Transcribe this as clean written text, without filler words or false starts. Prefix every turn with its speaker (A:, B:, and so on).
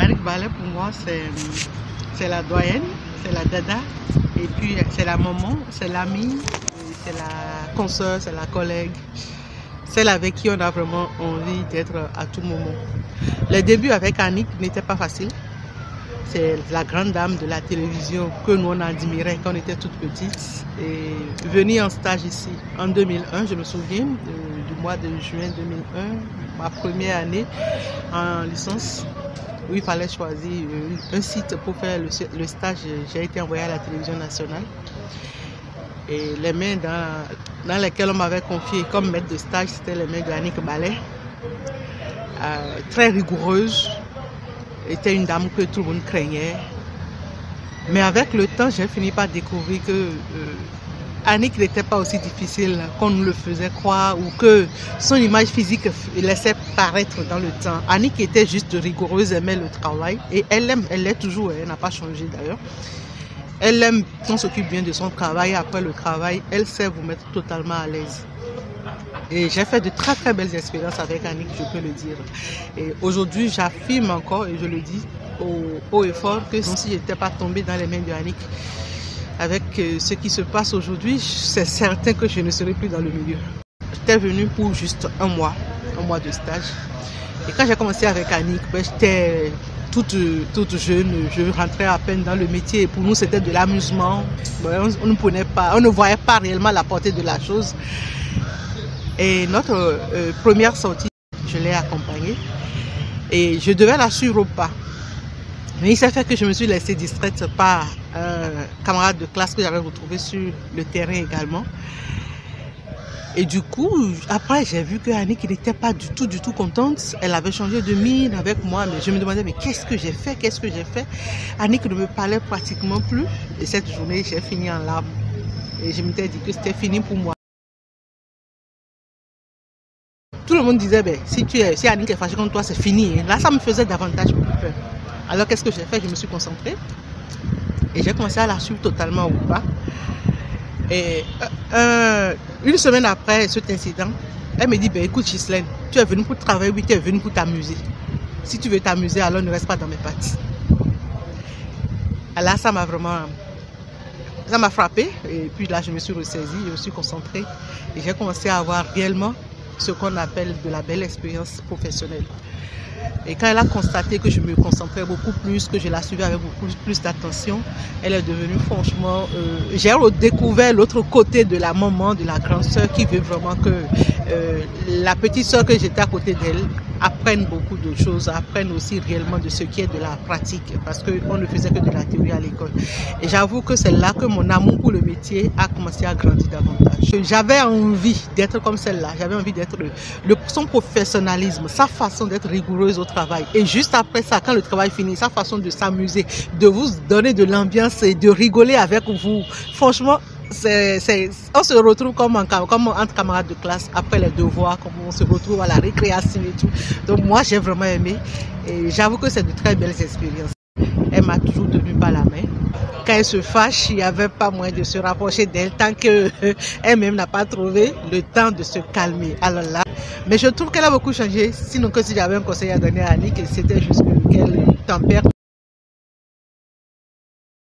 A: Annick Ballet, pour moi, c'est la doyenne, c'est la dada, et puis c'est la maman, c'est l'amie, c'est la consoeur, c'est la collègue, celle avec qui on a vraiment envie d'être à tout moment. Les débuts avec Annick n'étaient pas faciles. C'est la grande dame de la télévision que nous on admirait quand on était toutes petites. Et venir en stage ici en 2001, je me souviens du mois de juin 2001, ma première année en licence, où il fallait choisir un site pour faire le stage. J'ai été envoyée à la télévision nationale. Et les mains dans lesquelles on m'avait confié comme maître de stage, c'était les mains d'Annick Ballet. Très rigoureuse. Était une dame que tout le monde craignait. Mais avec le temps, j'ai fini par découvrir que Annick n'était pas aussi difficile qu'on nous le faisait croire ou que son image physique laissait paraître dans le temps. Annick était juste rigoureuse, aimait le travail et elle l'est toujours, elle n'a pas changé d'ailleurs. Elle aime qu'on s'occupe bien de son travail. Après le travail, elle sait vous mettre totalement à l'aise. Et j'ai fait de très très belles expériences avec Annick, je peux le dire. Et aujourd'hui, j'affirme encore, et je le dis haut et fort, que si je n'étais pas tombée dans les mains de Annick, avec ce qui se passe aujourd'hui, c'est certain que je ne serais plus dans le milieu. J'étais venue pour juste un mois de stage. Et quand j'ai commencé avec Annick, j'étais toute jeune, je rentrais à peine dans le métier. Et pour nous, c'était de l'amusement. On ne voyait pas réellement la portée de la chose. Et notre première sortie, je l'ai accompagnée et je devais la suivre au pas. Mais il s'est fait que je me suis laissée distraite par un camarade de classe que j'avais retrouvé sur le terrain également. Et du coup, après, j'ai vu que Annick n'était pas du tout contente. Elle avait changé de mine avec moi, mais je me demandais, mais qu'est-ce que j'ai fait? Annick ne me parlait pratiquement plus. Et cette journée, j'ai fini en larmes. Et je m'étais dit que c'était fini pour moi. Tout le monde disait, ben, si Annick est fâchée contre toi, c'est fini. Là, ça me faisait davantage peur. Alors, qu'est-ce que j'ai fait? Je me suis concentrée et j'ai commencé à la suivre totalement au pas. Et une semaine après cet incident, elle me dit, ben, écoute Ghislaine, tu es venue pour travailler, oui, tu es venue pour t'amuser. Si tu veux t'amuser, alors ne reste pas dans mes pattes. Alors, ça m'a frappée. Et puis là, je me suis ressaisie, je me suis concentrée et j'ai commencé à avoir réellement ce qu'on appelle de la belle expérience professionnelle. Et quand elle a constaté que je me concentrais beaucoup plus, que je la suivais avec beaucoup plus d'attention, elle est devenue franchement... j'ai redécouvert l'autre côté de la maman, de la grande sœur qui veut vraiment que la petite sœur que j'étais à côté d'elle apprenne beaucoup de choses, apprenne aussi réellement de ce qui est de la pratique, parce qu'on ne faisait que de la théorie à l'école. Et j'avoue que c'est là que mon amour pour le métier a commencé à grandir davantage. J'avais envie d'être comme celle-là, j'avais envie d'être son professionnalisme, sa façon d'être rigoureuse au travail. Et juste après ça, quand le travail finit, sa façon de s'amuser, de vous donner de l'ambiance et de rigoler avec vous. Franchement, on se retrouve comme entre camarades de classe après les devoirs, comme on se retrouve à la récréation et tout. Donc moi, j'ai vraiment aimé et j'avoue que c'est de très belles expériences. Elle m'a toujours tenu par la main. Quand elle se fâche, il n'y avait pas moyen de se rapprocher d'elle tant qu'elle-même n'a pas trouvé le temps de se calmer. Alors là, mais je trouve qu'elle a beaucoup changé. Sinon que si j'avais un conseil à donner à Annick, c'était juste qu'elle tempère